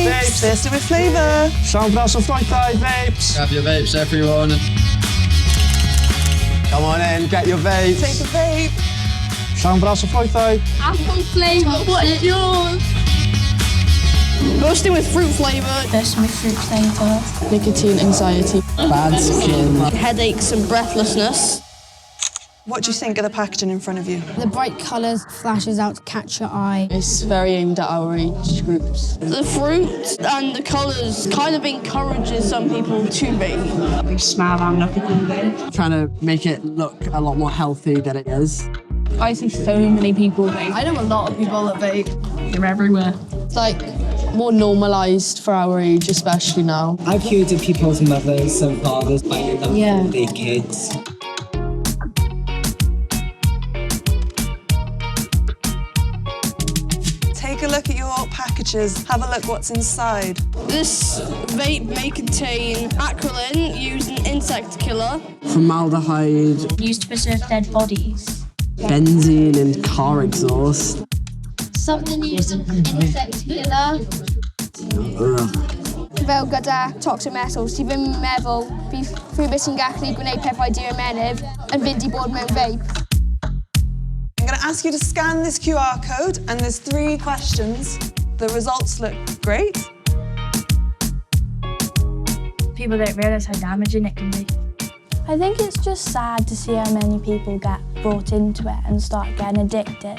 Vapes. Thirsty with flavour. Llawn bras o ffroethau, vapes. Grab your vapes, everyone. Come on in, get your vapes. Take a vape. Llawn bras o ffroethau. Apple flavour, what is yours? Bursting with fruit flavour. Bursting with fruit flavour. Nicotine anxiety. Bad skin. Headaches and breathlessness. What do you think of the packaging in front of you? The bright colours flashes out to catch your eye. It's very aimed at our age groups. The fruit and the colours kind of encourages some people to vape. They smell and look good. Trying to make it look a lot more healthy than it is. I see so many people vape. I know a lot of people that vape. They're everywhere. It's like more normalised for our age, especially now. I've heard of people's mothers and fathers buying them for their kids. Take a look at your packages. Have a look what's inside. This vape may contain acrolein, used an insect killer. Formaldehyde, Used to preserve dead bodies. benzene and car exhaust. Something used an insect killer. Fel gyda toxic metals, ti ddim yn meddwl bydd rhywbeth sy'n gallu gwneud pethau di'r ymennydd yn fynd I bod mewn vape. I'm going to ask you to scan this QR code, and there's 3 questions. The results look great. People don't realise how damaging it can be. I think it's just sad to see how many people get brought into it and start getting addicted.